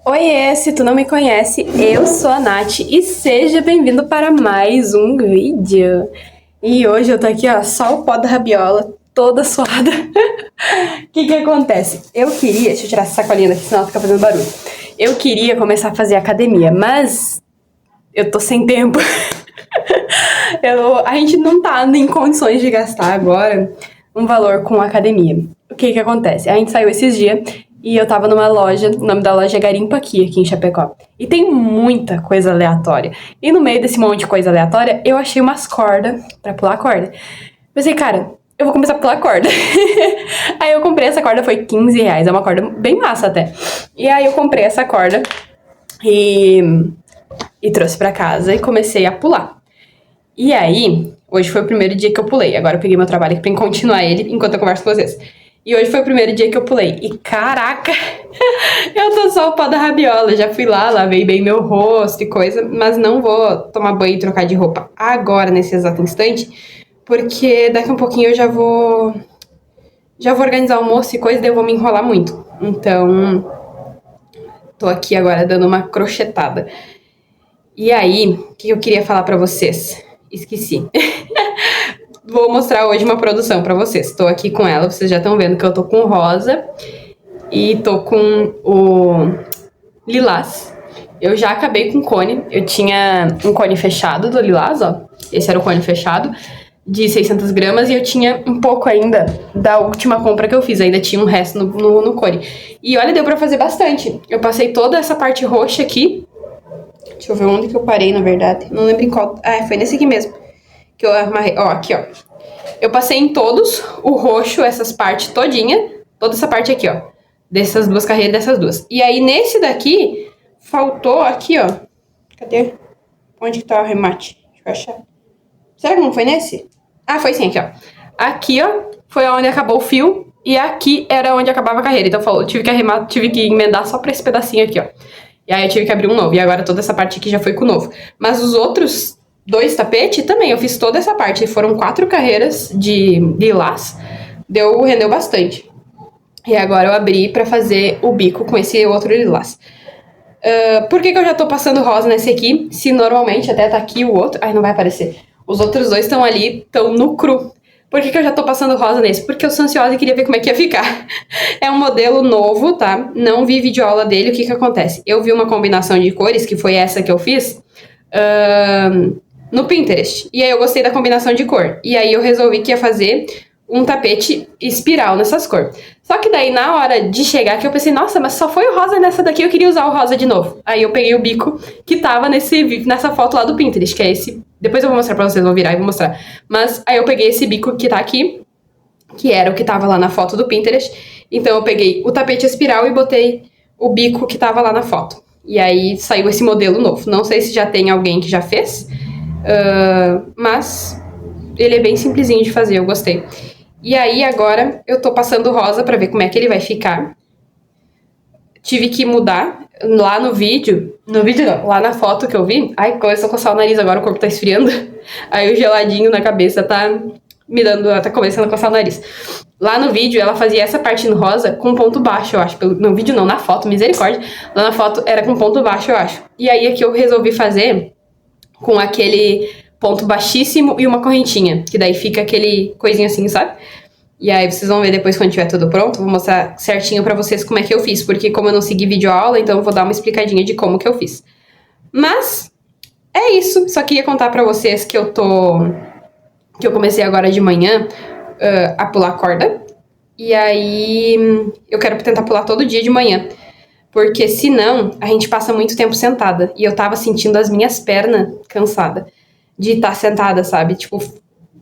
Oiê, se tu não me conhece, eu sou a Nath e seja bem-vindo para mais um vídeo. E hoje eu tô aqui, ó, só o pó da rabiola, toda suada. O que acontece? Deixa eu tirar essa sacolinha daqui, senão ela fica fazendo barulho. Eu queria começar a fazer academia, mas eu tô sem tempo. A gente não tá em condições de gastar agora um valor com academia. O que acontece? A gente saiu esses dias e eu tava numa loja, o nome da loja é Garimpa aqui em Chapecó. E tem muita coisa aleatória. E no meio desse monte de coisa aleatória, eu achei umas cordas pra pular corda. Pensei, cara, eu vou começar a pular corda. Aí eu comprei essa corda, foi R$ 15. É uma corda bem massa até. E aí eu comprei essa corda e trouxe pra casa e comecei a pular. E aí, hoje foi o primeiro dia que eu pulei. Agora eu peguei meu trabalho aqui pra continuar ele enquanto eu converso com vocês. E hoje foi o primeiro dia que eu pulei. E caraca, eu tô só o pó da rabiola. Já fui lá, lavei bem meu rosto e coisa, mas não vou tomar banho e trocar de roupa agora, nesse exato instante, porque daqui a um pouquinho eu já vou organizar o almoço e coisa, daí eu vou me enrolar muito. Então, tô aqui agora dando uma crochetada. E aí, o que eu queria falar pra vocês? Esqueci. Vou mostrar hoje uma produção pra vocês. Tô aqui com ela, vocês já estão vendo que eu tô com o rosa e tô com o lilás. Eu já acabei com o cone. Eu tinha um cone fechado do lilás, ó. Esse era o cone fechado, de 600 gramas. E eu tinha um pouco ainda da última compra que eu fiz. Ainda tinha um resto no cone. E olha, deu pra fazer bastante. Eu passei toda essa parte roxa aqui. Deixa eu ver onde que eu parei, na verdade. Não lembro em qual. Ah, foi nesse aqui mesmo. Que eu amarrei. Ó, aqui, ó. Eu passei em todos o roxo, essas partes todinha. Toda essa parte aqui, ó. Dessas duas carreiras, dessas duas. E aí, nesse daqui, faltou aqui, ó. Cadê? Onde que tá o remate? Deixa eu achar. Será que não foi nesse? Ah, foi sim, aqui, ó. Aqui, ó, foi onde acabou o fio. E aqui era onde acabava a carreira. Então, falou, tive que emendar só pra esse pedacinho aqui, ó. E aí eu tive que abrir um novo. E agora toda essa parte aqui já foi com o novo. Mas os outros 2 tapetes também, eu fiz toda essa parte. Foram 4 carreiras de lilás. Rendeu bastante. E agora eu abri pra fazer o bico com esse outro lilás. Por que eu já tô passando rosa nesse aqui? Se normalmente até tá aqui o outro... Ai, não vai aparecer. Os outros 2 estão ali, estão no cru. Por que eu já tô passando rosa nesse? Porque eu sou ansiosa e queria ver como é que ia ficar. É um modelo novo, tá? Não vi videoaula dele. O que acontece? Eu vi uma combinação de cores, que foi essa que eu fiz, no Pinterest. E aí eu gostei da combinação de cor. E aí eu resolvi que ia fazer um tapete espiral nessas cores. Só que daí, na hora de chegar aqui, eu pensei, nossa, mas só foi o rosa nessa daqui, eu queria usar o rosa de novo. Aí eu peguei o bico que tava nessa foto lá do Pinterest, que é esse. Depois eu vou mostrar pra vocês, vou virar e vou mostrar. Mas aí eu peguei esse bico que tá aqui, que era o que tava lá na foto do Pinterest. Então eu peguei o tapete espiral e botei o bico que tava lá na foto. E aí saiu esse modelo novo. Não sei se já tem alguém que já fez, mas ele é bem simplesinho de fazer, eu gostei. E aí agora eu tô passando rosa pra ver como é que ele vai ficar. Tive que mudar lá no vídeo não, lá na foto que eu vi. Ai, começou a coçar o nariz agora, o corpo tá esfriando. Aí o geladinho na cabeça tá tá começando a coçar o nariz. Lá no vídeo ela fazia essa parte no rosa com ponto baixo, eu acho. No vídeo não, na foto, misericórdia. Lá na foto era com ponto baixo, eu acho. E aí aqui eu resolvi fazer com aquele ponto baixíssimo e uma correntinha, que daí fica aquele coisinho assim, sabe? E aí vocês vão ver depois quando tiver tudo pronto, vou mostrar certinho pra vocês como é que eu fiz, porque como eu não segui videoaula, então eu vou dar uma explicadinha de como que eu fiz. Mas é isso, só queria contar pra vocês que eu comecei agora de manhã a pular corda. E aí eu quero tentar pular todo dia de manhã, porque senão a gente passa muito tempo sentada. E eu tava sentindo as minhas pernas cansadas de estar sentada, sabe? Tipo,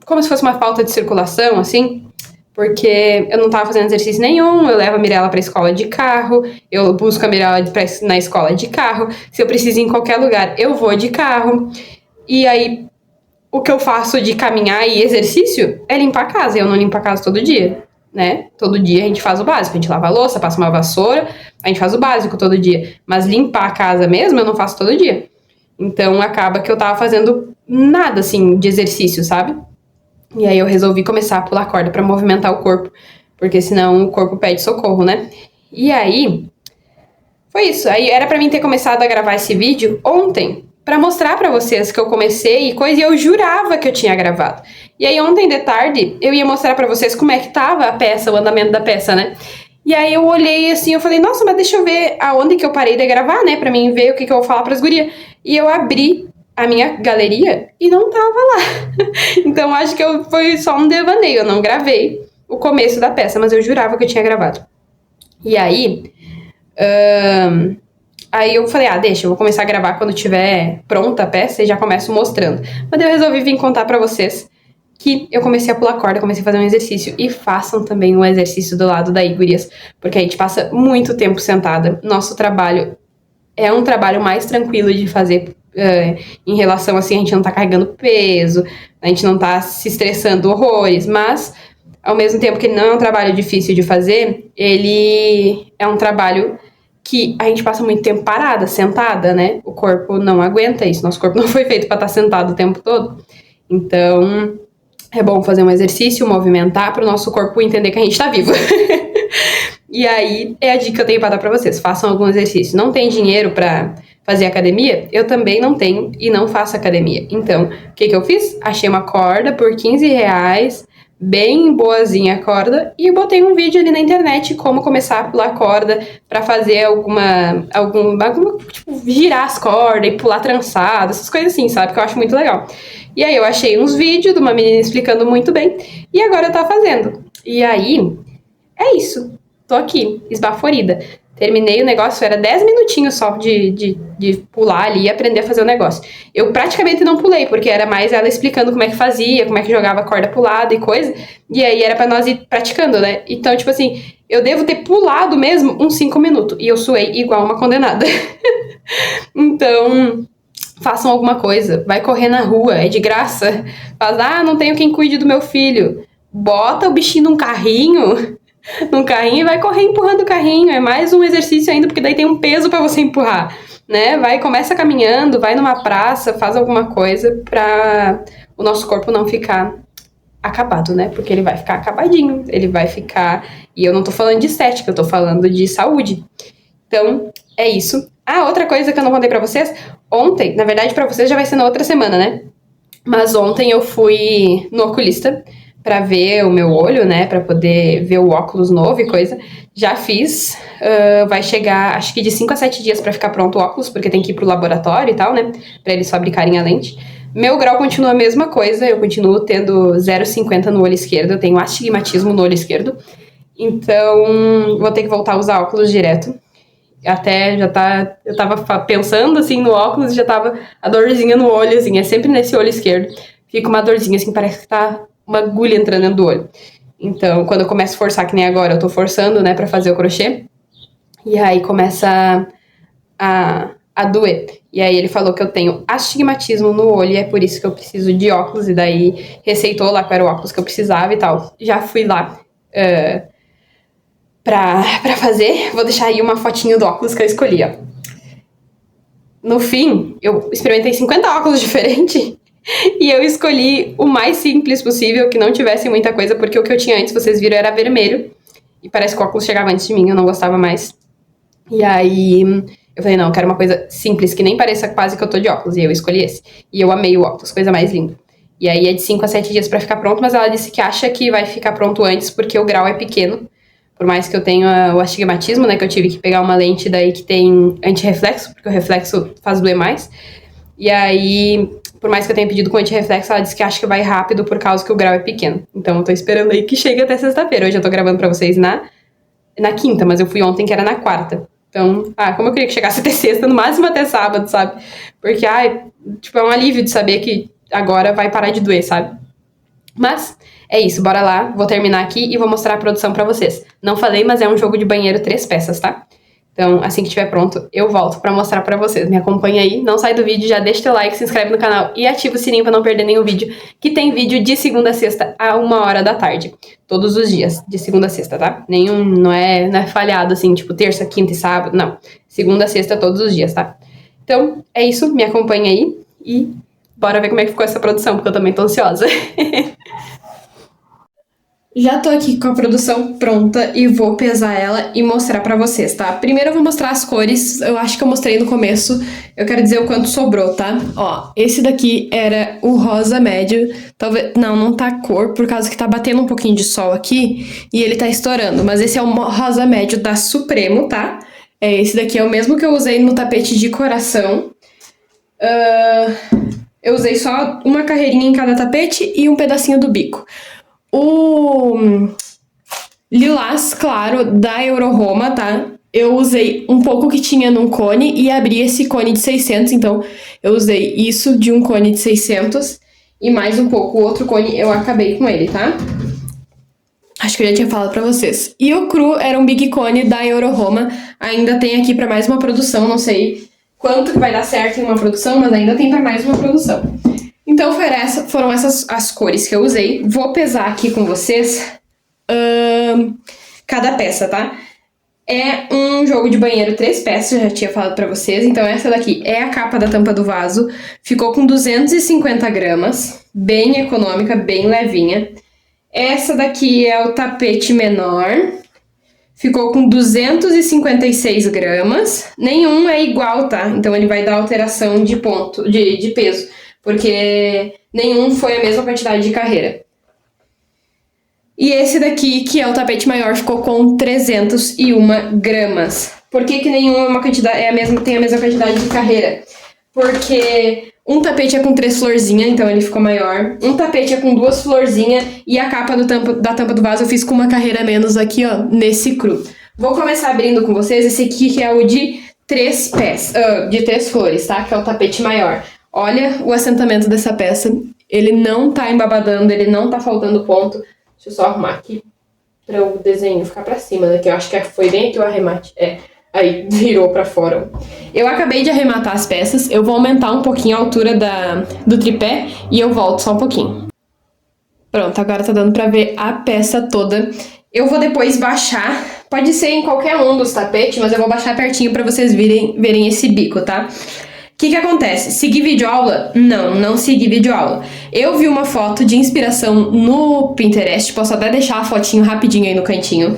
como se fosse uma falta de circulação, assim. Porque eu não tava fazendo exercício nenhum, eu levo a Mirella pra escola de carro, eu busco a Mirella na escola de carro. Se eu preciso ir em qualquer lugar, eu vou de carro. E aí, o que eu faço de caminhar e exercício é limpar a casa. Eu não limpo a casa todo dia, né? Todo dia a gente faz o básico. A gente lava a louça, passa uma vassoura, a gente faz o básico todo dia. Mas limpar a casa mesmo, eu não faço todo dia. Então, acaba que eu tava fazendo nada, assim, de exercício, sabe? E aí eu resolvi começar a pular corda pra movimentar o corpo, porque senão o corpo pede socorro, né? E aí, foi isso. Aí era pra mim ter começado a gravar esse vídeo ontem, pra mostrar pra vocês que eu comecei e coisa, e eu jurava que eu tinha gravado. E aí ontem de tarde eu ia mostrar pra vocês como é que tava a peça, o andamento da peça, né? E aí eu olhei assim, eu falei, nossa, mas deixa eu ver aonde que eu parei de gravar, né? Pra mim ver o que eu vou falar pras gurias. E eu abri a minha galeria e não tava lá. Então acho que foi só um devaneio, eu não gravei o começo da peça, mas eu jurava que eu tinha gravado. E aí... Aí eu falei, deixa, eu vou começar a gravar quando tiver pronta a peça e já começo mostrando. Mas daí eu resolvi vir contar pra vocês que eu comecei a pular corda, comecei a fazer um exercício. E façam também um exercício do lado daí, gurias, porque a gente passa muito tempo sentada. Nosso trabalho é um trabalho mais tranquilo de fazer em relação, assim, a gente não tá carregando peso, a gente não tá se estressando horrores, mas ao mesmo tempo que ele não é um trabalho difícil de fazer, ele é um trabalho que a gente passa muito tempo parada, sentada, né? O corpo não aguenta isso, nosso corpo não foi feito para estar sentado o tempo todo. Então, é bom fazer um exercício, movimentar para o nosso corpo entender que a gente tá vivo. E aí, é a dica que eu tenho para dar para vocês. Façam algum exercício. Não tem dinheiro para fazer academia? Eu também não tenho e não faço academia. Então, o que eu fiz? Achei uma corda por R$ 15, bem boazinha a corda, e botei um vídeo ali na internet como começar a pular corda para fazer alguma tipo, girar as cordas e pular trançado, essas coisas assim, sabe? Que eu acho muito legal. E aí eu achei uns vídeos de uma menina explicando muito bem, e agora eu tô fazendo. E aí, é isso. Tô aqui, esbaforida. Terminei o negócio, era 10 minutinhos só de pular ali e aprender a fazer o negócio. Eu praticamente não pulei, porque era mais ela explicando como é que fazia, como é que jogava a corda pro lado e coisa. E aí era pra nós ir praticando, né? Então, tipo assim, eu devo ter pulado mesmo uns 5 minutos. E eu suei igual uma condenada. Então, façam alguma coisa. Vai correr na rua, é de graça. Faz, não tenho quem cuide do meu filho. Bota o bichinho num carrinho e vai correr empurrando o carrinho. É mais um exercício ainda, porque daí tem um peso pra você empurrar, né? Começa caminhando, vai numa praça, faz alguma coisa pra o nosso corpo não ficar acabado, né? Porque ele vai ficar acabadinho, ele vai ficar... E eu não tô falando de estética, eu tô falando de saúde. Então, é isso. Outra coisa que eu não contei pra vocês, ontem, na verdade pra vocês já vai ser na outra semana, né? Mas ontem eu fui no oculista pra ver o meu olho, né, pra poder ver o óculos novo e coisa. Já fiz, vai chegar, acho que de 5 a 7 dias pra ficar pronto o óculos, porque tem que ir pro laboratório e tal, né, pra eles fabricarem a lente. Meu grau continua a mesma coisa, eu continuo tendo 0,50 no olho esquerdo, eu tenho astigmatismo no olho esquerdo, então vou ter que voltar a usar óculos direto. Até eu tava pensando assim no óculos e já tava a dorzinha no olho, assim, é sempre nesse olho esquerdo. Fica uma dorzinha assim, parece que tá uma agulha entrando dentro do olho. Então, quando eu começo a forçar, que nem agora, eu tô forçando, né, pra fazer o crochê, e aí começa a doer. E aí ele falou que eu tenho astigmatismo no olho e é por isso que eu preciso de óculos, e daí receitou lá qual era o óculos que eu precisava e tal. Já fui lá pra fazer, vou deixar aí uma fotinho do óculos que eu escolhi, ó. No fim, eu experimentei 50 óculos diferentes e eu escolhi o mais simples possível, que não tivesse muita coisa, porque o que eu tinha antes, vocês viram, era vermelho. E parece que o óculos chegava antes de mim, eu não gostava mais. E aí eu falei, não, eu quero uma coisa simples, que nem pareça quase que eu tô de óculos. E eu escolhi esse. E eu amei o óculos, coisa mais linda. E aí é de 5 a 7 dias pra ficar pronto, mas ela disse que acha que vai ficar pronto antes, porque o grau é pequeno. Por mais que eu tenha o astigmatismo, né, que eu tive que pegar uma lente daí que tem antirreflexo, porque o reflexo faz doer mais. E aí, por mais que eu tenha pedido com antirreflexo, ela disse que acha que vai rápido por causa que o grau é pequeno. Então eu tô esperando aí que chegue até sexta-feira. Hoje eu tô gravando pra vocês na quinta, mas eu fui ontem que era na quarta. Então, como eu queria que chegasse até sexta, no máximo até sábado, sabe? Porque, tipo, é um alívio de saber que agora vai parar de doer, sabe? Mas é isso, bora lá, vou terminar aqui e vou mostrar a produção pra vocês. Não falei, mas é um jogo de banheiro 3 peças, tá? Então, assim que estiver pronto, eu volto pra mostrar pra vocês. Me acompanha aí, não sai do vídeo, já deixa teu like, se inscreve no canal e ativa o sininho pra não perder nenhum vídeo, que tem vídeo de segunda a sexta a 1h da tarde. Todos os dias, de segunda a sexta, tá? Não é falhado assim, tipo terça, quinta e sábado, não. Segunda a sexta todos os dias, tá? Então, é isso, me acompanha aí e bora ver como é que ficou essa produção, porque eu também tô ansiosa. Já tô aqui com a produção pronta e vou pesar ela e mostrar pra vocês, tá? Primeiro eu vou mostrar as cores, eu acho que eu mostrei no começo, eu quero dizer o quanto sobrou, tá? Ó, esse daqui era o rosa médio, talvez... Não tá cor, por causa que tá batendo um pouquinho de sol aqui e ele tá estourando, mas esse é o rosa médio da Supremo, tá? Esse daqui é o mesmo que eu usei no tapete de coração. Eu usei só uma carreirinha em cada tapete e um pedacinho do bico. O lilás claro da Euroroma, tá? Eu usei um pouco que tinha num cone e abri esse cone de 600, então eu usei isso de um cone de 600 e mais um pouco. O outro cone eu acabei com ele, tá? Acho que eu já tinha falado pra vocês. E o cru era um big cone da Euroroma. Ainda tem aqui pra mais uma produção, não sei quanto que vai dar certo em uma produção, mas ainda tem pra mais uma produção. Então foram essas as cores que eu usei. Vou pesar aqui com vocês cada peça, tá? É um jogo de banheiro 3 peças, eu já tinha falado pra vocês. Então essa daqui é a capa da tampa do vaso. Ficou com 250 gramas, bem econômica, bem levinha. Essa daqui é o tapete menor. Ficou com 256 gramas. Nenhum é igual, tá? Então ele vai dar alteração de ponto, de peso, porque nenhum foi a mesma quantidade de carreira. E esse daqui, que é o tapete maior, ficou com 301 gramas. Por que nenhum é uma quantidade, tem a mesma quantidade de carreira? Porque um tapete é com 3 florzinhas, então ele ficou maior. Um tapete é com 2 florzinhas e a capa da tampa do vaso eu fiz com uma carreira a menos aqui, ó, nesse cru. Vou começar abrindo com vocês esse aqui, que é o de 3 flores, tá? Que é o tapete maior. Olha o assentamento dessa peça. Ele não tá embabadando, ele não tá faltando ponto. Deixa eu só arrumar aqui para o desenho ficar para cima, né? Que eu acho que foi bem aqui o arremate. Aí virou para fora. Eu acabei de arrematar as peças. Eu vou aumentar um pouquinho a altura do tripé e eu volto só um pouquinho. Pronto, agora tá dando para ver a peça toda. Eu vou depois baixar. Pode ser em qualquer um dos tapetes, mas eu vou baixar pertinho para vocês verem esse bico, tá? O que acontece? Segui videoaula? Não segui videoaula. Eu vi uma foto de inspiração no Pinterest, posso até deixar a fotinho rapidinho aí no cantinho.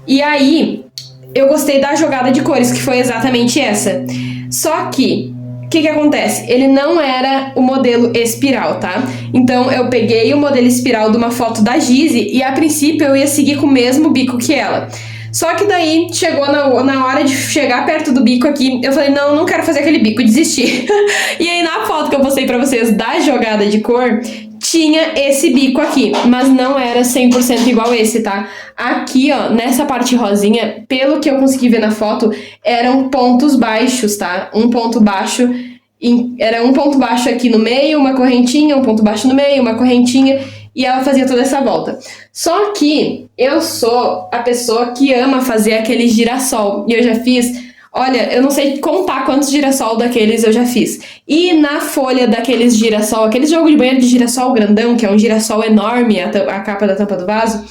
E aí, eu gostei da jogada de cores, que foi exatamente essa. Só que, o que acontece? Ele não era o modelo espiral, tá? Então, eu peguei o modelo espiral de uma foto da Gizi e, a princípio, eu ia seguir com o mesmo bico que ela. Só que daí, chegou na hora de chegar perto do bico aqui, eu falei, não quero fazer aquele bico, desisti. E aí, na foto que eu postei pra vocês da jogada de cor, tinha esse bico aqui, mas não era 100% igual esse, tá? Aqui, ó, nessa parte rosinha, pelo que eu consegui ver na foto, eram pontos baixos, tá? Um ponto baixo, era um ponto baixo aqui no meio, uma correntinha, um ponto baixo no meio, uma correntinha, e ela fazia toda essa volta. Só que eu sou a pessoa que ama fazer aquele girassol. E eu já fiz, olha, eu não sei contar quantos girassol daqueles eu já fiz. E na folha daqueles girassol, aquele jogo de banheiro de girassol grandão, que é um girassol enorme, a capa da tampa do vaso,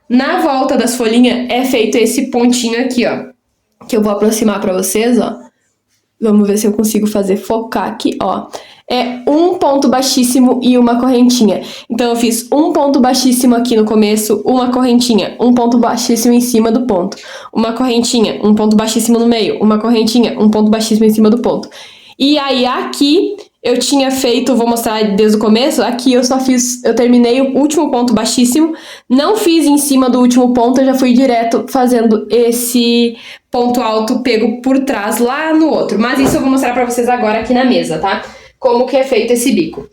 na volta das folhinhas é feito esse pontinho aqui, ó. Que eu vou aproximar pra vocês, ó. Vamos ver se eu consigo fazer focar aqui, ó. É um ponto baixíssimo e uma correntinha. Então, eu fiz um ponto baixíssimo aqui no começo, uma correntinha, um ponto baixíssimo em cima do ponto. Uma correntinha, um ponto baixíssimo no meio, uma correntinha, um ponto baixíssimo em cima do ponto. E aí, aqui, eu tinha feito, vou mostrar desde o começo, aqui eu terminei o último ponto baixíssimo, não fiz em cima do último ponto, eu já fui direto fazendo esse ponto alto pego por trás lá no outro. Mas isso eu vou mostrar pra vocês agora aqui na mesa, tá? Como que é feito esse bico. O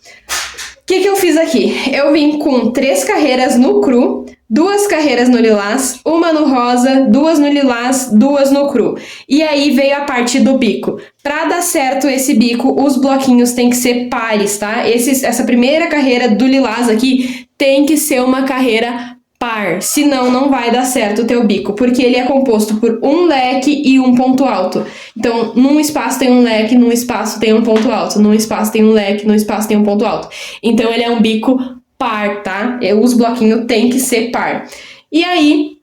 que eu fiz aqui? Eu vim com 3 carreiras no cru, 2 carreiras no lilás, uma no rosa, 2 no lilás, 2 no cru. E aí veio a parte do bico. Pra dar certo esse bico, os bloquinhos têm que ser pares, tá? Essa primeira carreira do lilás aqui tem que ser uma carreira par, senão não vai dar certo o teu bico, porque ele é composto por um leque e um ponto alto. Então, num espaço tem um leque, num espaço tem um ponto alto, num espaço tem um leque, num espaço tem um ponto alto. Então, ele é um bico par, tá? Os bloquinhos tem que ser par. E aí,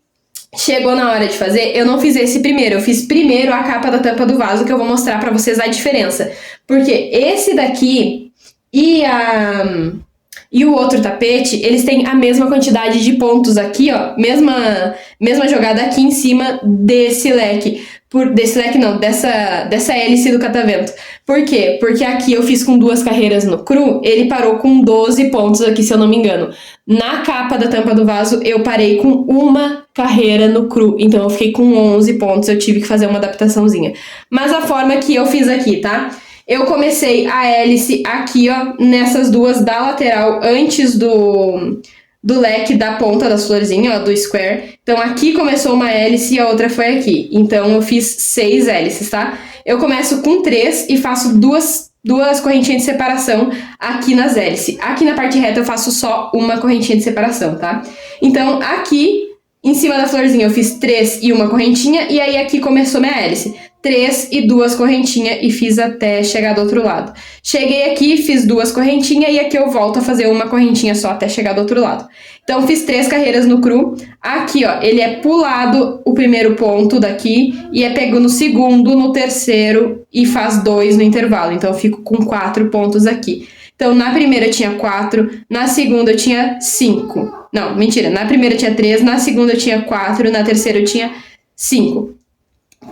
chegou na hora de fazer, eu não fiz esse primeiro, eu fiz primeiro a capa da tampa do vaso, que eu vou mostrar pra vocês a diferença. Porque esse daqui e e o outro tapete, eles têm a mesma quantidade de pontos aqui, ó, mesma jogada aqui em cima desse leque. Desse leque não, dessa hélice do catavento. Por quê? Porque aqui eu fiz com 2 carreiras no cru, ele parou com 12 pontos aqui, se eu não me engano. Na capa da tampa do vaso, eu parei com 1 carreira no cru, então eu fiquei com 11 pontos, eu tive que fazer uma adaptaçãozinha. Mas a forma que eu fiz aqui, tá? Eu comecei a hélice aqui, ó, nessas 2 da lateral, antes do leque da ponta das florzinhas, ó, do square. Então aqui começou uma hélice e a outra foi aqui. Então eu fiz 6 hélices, tá? Eu começo com 3 e faço duas correntinhas de separação aqui nas hélices. Aqui na parte reta eu faço só uma correntinha de separação, tá? Então aqui, em cima da florzinha, eu fiz 3 e uma correntinha, e aí aqui começou minha hélice. 3 e 2 correntinhas e fiz até chegar do outro lado. Cheguei aqui, fiz 2 correntinhas e aqui eu volto a fazer uma correntinha só até chegar do outro lado. Então fiz 3 carreiras no cru. Aqui, ó, ele é pulado o primeiro ponto daqui e é pego no segundo, no terceiro e faz 2 no intervalo. Então eu fico com 4 pontos aqui. Então na primeira eu tinha 4, na segunda eu tinha 5. Não, mentira, na primeira eu tinha 3, na segunda eu tinha 4, na terceira eu tinha 5.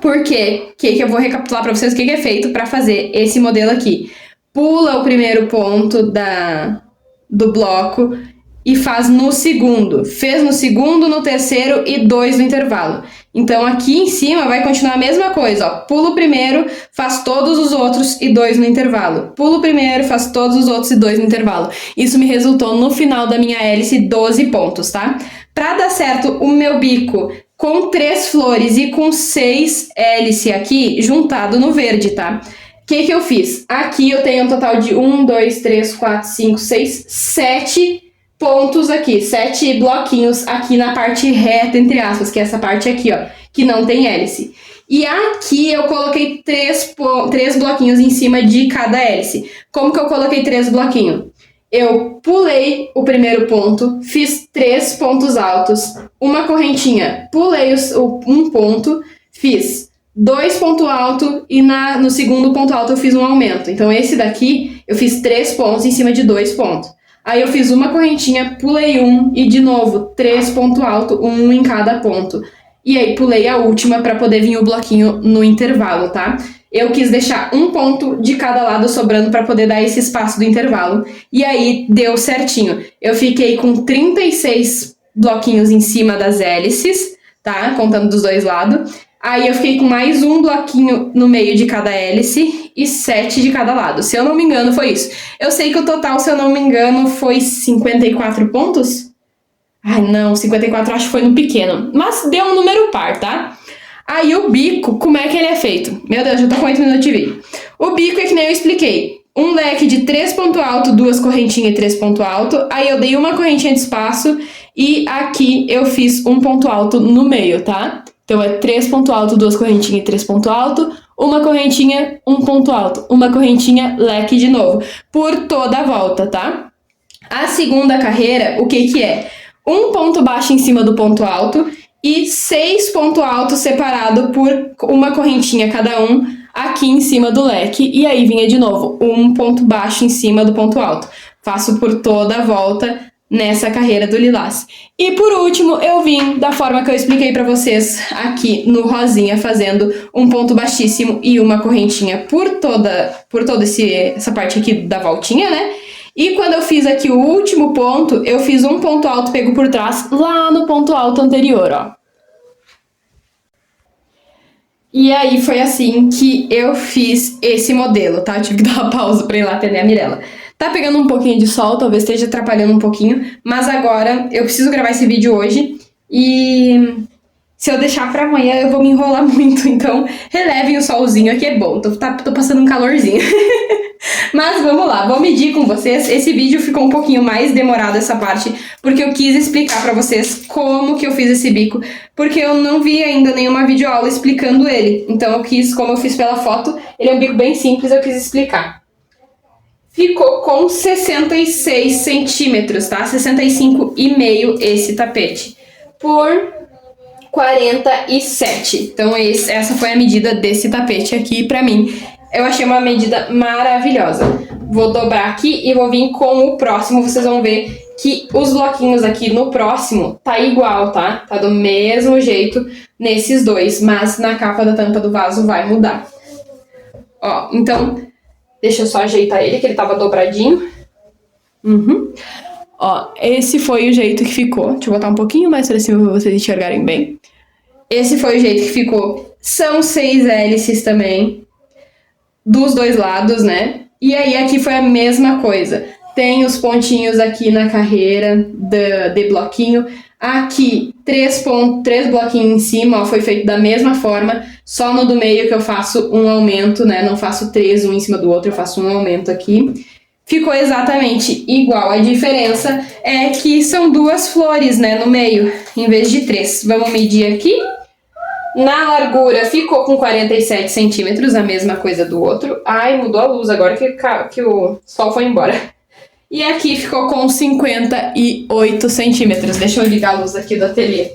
Por quê? Que eu vou recapitular para vocês o que é feito para fazer esse modelo aqui. Pula o primeiro ponto do bloco e faz no segundo. Fez no segundo, no terceiro e 2 no intervalo. Então aqui em cima vai continuar a mesma coisa, ó. Pula o primeiro, faz todos os outros e 2 no intervalo. Pula o primeiro, faz todos os outros e 2 no intervalo. Isso me resultou no final da minha hélice 12 pontos, tá? Para dar certo o meu bico com 3 flores e com 6 hélice aqui, juntado no verde, tá? O que eu fiz? Aqui eu tenho um total de 1, 2, 3, 4, 5, 6, 7 pontos aqui. 7 bloquinhos aqui na parte reta, entre aspas, que é essa parte aqui, ó, que não tem hélice. E aqui eu coloquei 3 bloquinhos em cima de cada hélice. Como que eu coloquei 3 bloquinhos? Eu pulei o primeiro ponto, fiz 3 pontos altos, uma correntinha, pulei um ponto, fiz 2 pontos altos e no segundo ponto alto eu fiz um aumento. Então esse daqui eu fiz 3 pontos em cima de 2 pontos. Aí eu fiz uma correntinha, pulei um e de novo 3 pontos altos, um em cada ponto. E aí pulei a última para poder vir o bloquinho no intervalo, tá? Eu quis deixar um ponto de cada lado sobrando para poder dar esse espaço do intervalo. E aí deu certinho. Eu fiquei com 36 bloquinhos em cima das hélices, tá? Contando dos 2 lados. Aí eu fiquei com mais um bloquinho no meio de cada hélice e 7 de cada lado. Se eu não me engano, foi isso. Eu sei que o total, se eu não me engano, foi 54 pontos. Ai, não, 54 acho que foi no pequeno. Mas deu um número par, tá? Aí o bico, como é que ele é feito? Meu Deus, já tô com 8 minutos de vídeo. O bico é que nem eu expliquei. Um leque de 3 pontos altos, 2 correntinhas e 3 pontos altos. Aí eu dei uma correntinha de espaço e aqui eu fiz um ponto alto no meio, tá? Então é 3 pontos altos, 2 correntinhas e 3 pontos altos. Uma correntinha, um ponto alto. Uma correntinha, leque de novo. Por toda a volta, tá? A segunda carreira, o que é? Um ponto baixo em cima do ponto alto e 6 pontos altos separados por uma correntinha cada um aqui em cima do leque. E aí vinha de novo um ponto baixo em cima do ponto alto. Faço por toda a volta nessa carreira do lilás. E por último, eu vim da forma que eu expliquei pra vocês aqui no rosinha, fazendo um ponto baixíssimo e uma correntinha por toda essa parte aqui da voltinha, né? E quando eu fiz aqui o último ponto, eu fiz um ponto alto pego por trás, lá no ponto alto anterior, ó. E aí foi assim que eu fiz esse modelo, tá? Eu tive que dar uma pausa pra ir lá atender a Mirella. Tá pegando um pouquinho de sol, talvez esteja atrapalhando um pouquinho, mas agora eu preciso gravar esse vídeo hoje e se eu deixar pra amanhã eu vou me enrolar muito, então relevem o solzinho aqui, é bom, tô passando um calorzinho. Mas vamos lá, vou medir com vocês. Esse vídeo ficou um pouquinho mais demorado essa parte, porque eu quis explicar pra vocês como que eu fiz esse bico, porque eu não vi ainda nenhuma videoaula explicando ele. Então eu quis, como eu fiz pela foto, ele é um bico bem simples, eu quis explicar. Ficou com 66 centímetros, tá? 65,5 esse tapete. Por 47. Então essa foi a medida desse tapete aqui pra mim. Eu achei uma medida maravilhosa. Vou dobrar aqui e vou vir com o próximo. Vocês vão ver que os bloquinhos aqui no próximo tá igual, tá? Tá do mesmo jeito nesses dois, mas na capa da tampa do vaso vai mudar. Ó, então, deixa eu só ajeitar ele, que ele tava dobradinho. Ó, esse foi o jeito que ficou. Deixa eu botar um pouquinho mais pra cima pra vocês enxergarem bem. Esse foi o jeito que ficou. São 6 hélices também, dos dois lados, né? E aí aqui foi a mesma coisa. Tem os pontinhos aqui na carreira de bloquinho. Aqui, 3 bloquinhos em cima, ó, foi feito da mesma forma. Só no do meio que eu faço um aumento, né? Não faço 3, um em cima do outro, eu faço um aumento aqui. Ficou exatamente igual. A diferença é que são 2 flores, né, no meio, em vez de 3. Vamos medir aqui. Na largura ficou com 47 centímetros, a mesma coisa do outro. Ai, mudou a luz agora que o sol foi embora. E aqui ficou com 58 centímetros. Deixa eu ligar a luz aqui do ateliê.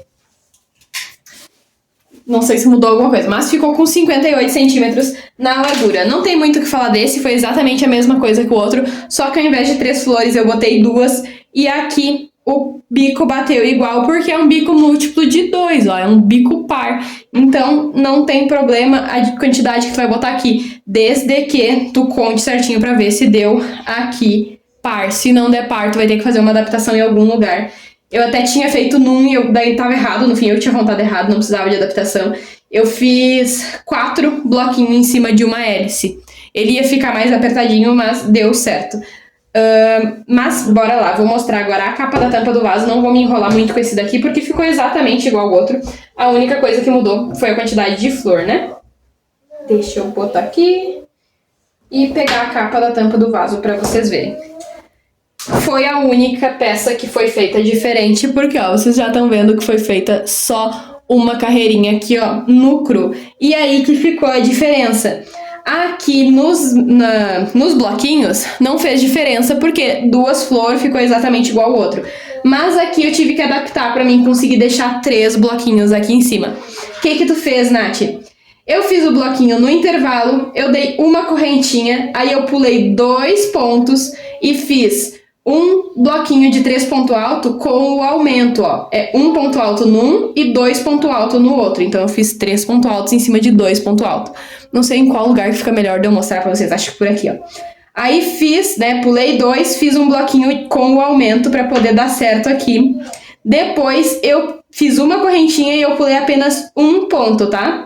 Não sei se mudou alguma coisa, mas ficou com 58 centímetros na largura. Não tem muito o que falar desse, foi exatamente a mesma coisa que o outro, só que ao invés de 3 flores eu botei 2. E aqui o bico bateu igual, porque é um bico múltiplo de 2, ó, é um bico par. Então não tem problema a quantidade que tu vai botar aqui, desde que tu conte certinho pra ver se deu aqui par. Se não der par, tu vai ter que fazer uma adaptação em algum lugar. Eu até tinha feito num e daí tava errado, no fim eu tinha contado errado, não precisava de adaptação. Eu fiz 4 bloquinhos em cima de uma hélice. Ele ia ficar mais apertadinho, mas deu certo. Mas bora lá, vou mostrar agora a capa da tampa do vaso. Não vou me enrolar muito com esse daqui, porque ficou exatamente igual ao outro. A única coisa que mudou foi a quantidade de flor, né? Deixa eu botar aqui e pegar a capa da tampa do vaso pra vocês verem. Foi a única peça que foi feita diferente, porque ó, vocês já estão vendo que foi feita só uma carreirinha aqui, ó, no cru. E aí que ficou a diferença. Aqui nos bloquinhos não fez diferença, porque 2 flores ficou exatamente igual ao outro. Mas aqui eu tive que adaptar pra mim conseguir deixar 3 bloquinhos aqui em cima. O que tu fez, Nath? Eu fiz o bloquinho no intervalo, eu dei uma correntinha, aí eu pulei 2 pontos e fiz um bloquinho de 3 pontos alto com o aumento, ó. É 1 ponto alto num e 2 pontos alto no outro. Então eu fiz 3 pontos altos em cima de 2 pontos altos. Não sei em qual lugar que fica melhor de eu mostrar pra vocês, acho que por aqui, ó. Aí fiz, né, pulei 2, fiz um bloquinho com o aumento pra poder dar certo aqui. Depois eu fiz uma correntinha e eu pulei apenas 1 ponto, tá?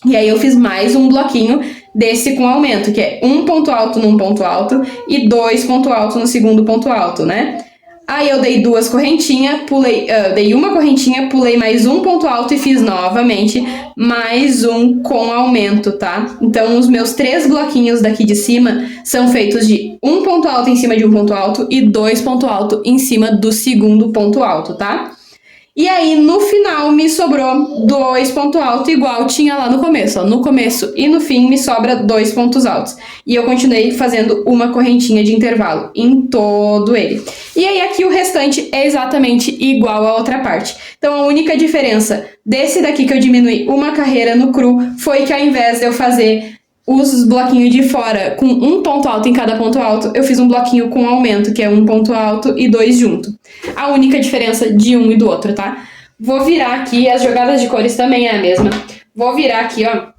E aí eu fiz mais um bloquinho desse com aumento, que é 1 ponto alto num ponto alto e 2 pontos altos no segundo ponto alto, né? Aí eu dei 2 correntinhas, dei uma correntinha, pulei mais 1 ponto alto e fiz novamente mais um com aumento, tá? Então os meus 3 bloquinhos daqui de cima são feitos de 1 ponto alto em cima de um ponto alto e 2 pontos alto em cima do segundo ponto alto, tá? E aí, no final, me sobrou 2 pontos altos, igual tinha lá no começo. Ó. No começo e no fim, me sobra 2 pontos altos. E eu continuei fazendo uma correntinha de intervalo em todo ele. E aí, aqui o restante é exatamente igual à outra parte. Então, a única diferença desse daqui que eu diminui uma carreira no cru foi que ao invés de eu fazer os bloquinhos de fora com 1 ponto alto em cada ponto alto, eu fiz um bloquinho com aumento, que é 1 ponto alto e 2 junto. A única diferença de um e do outro, tá? Vou virar aqui, as jogadas de cores também é a mesma. Vou virar aqui, ó,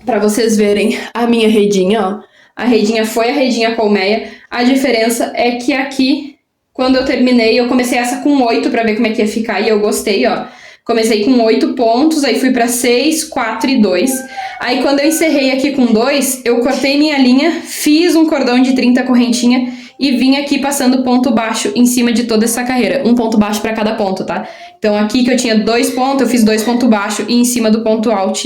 pra vocês verem a minha redinha, ó. A redinha foi a redinha colmeia. A diferença é que aqui, quando eu terminei, eu comecei essa com 8 pra ver como é que ia ficar e eu gostei, ó. Comecei com 8 pontos, aí fui pra 6, 4 e 2. Aí quando eu encerrei aqui com 2, eu cortei minha linha, fiz um cordão de 30 correntinha e vim aqui passando ponto baixo em cima de toda essa carreira. Um ponto baixo pra cada ponto, tá? Então aqui que eu tinha 2 pontos, eu fiz 2 pontos baixos e em cima do ponto alto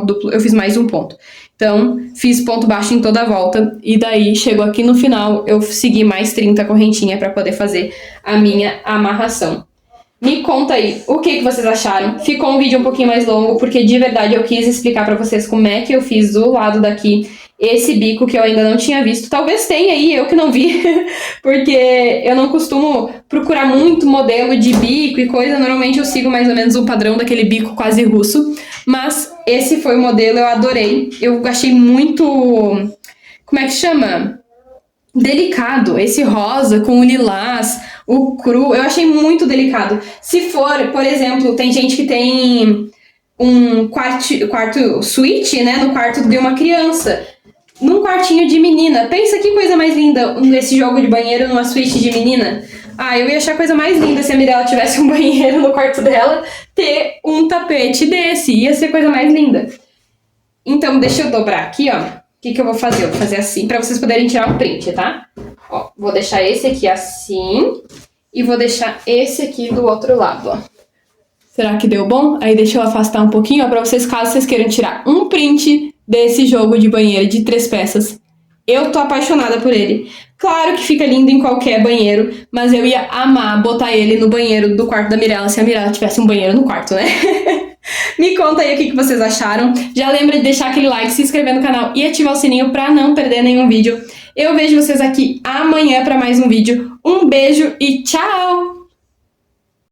duplo eu fiz mais um ponto. Então fiz ponto baixo em toda a volta e daí chegou aqui no final, eu segui mais 30 correntinha pra poder fazer a minha amarração. Me conta aí, o que vocês acharam? Ficou um vídeo um pouquinho mais longo, porque de verdade eu quis explicar pra vocês como é que eu fiz do lado daqui esse bico que eu ainda não tinha visto. Talvez tenha aí, eu que não vi, porque eu não costumo procurar muito modelo de bico e coisa. Normalmente eu sigo mais ou menos um padrão daquele bico quase russo. Mas esse foi o modelo, eu adorei. Eu achei muito... Como é que chama? delicado. Esse rosa com o lilás, o cru, eu achei muito delicado. Se for, por exemplo, tem gente que tem um quarto suíte, né, no quarto de uma criança. Num quartinho de menina. Pensa que coisa mais linda esse jogo de banheiro numa suíte de menina. Ah, eu ia achar a coisa mais linda se a Mirella tivesse um banheiro no quarto dela, ter um tapete desse. Ia ser a coisa mais linda. Então, deixa eu dobrar aqui, ó. O que eu vou fazer? Eu vou fazer assim pra vocês poderem tirar o print, tá? Ó, vou deixar esse aqui assim e vou deixar esse aqui do outro lado, ó. Será que deu bom? Aí deixa eu afastar um pouquinho, ó, pra vocês, caso vocês queiram tirar um print desse jogo de banheiro de 3 peças. Eu tô apaixonada por ele. Claro que fica lindo em qualquer banheiro, mas eu ia amar botar ele no banheiro do quarto da Mirella, se a Mirella tivesse um banheiro no quarto, né? Me conta aí o que vocês acharam. Já lembra de deixar aquele like, se inscrever no canal e ativar o sininho pra não perder nenhum vídeo. Eu vejo vocês aqui amanhã pra mais um vídeo. Um beijo e tchau!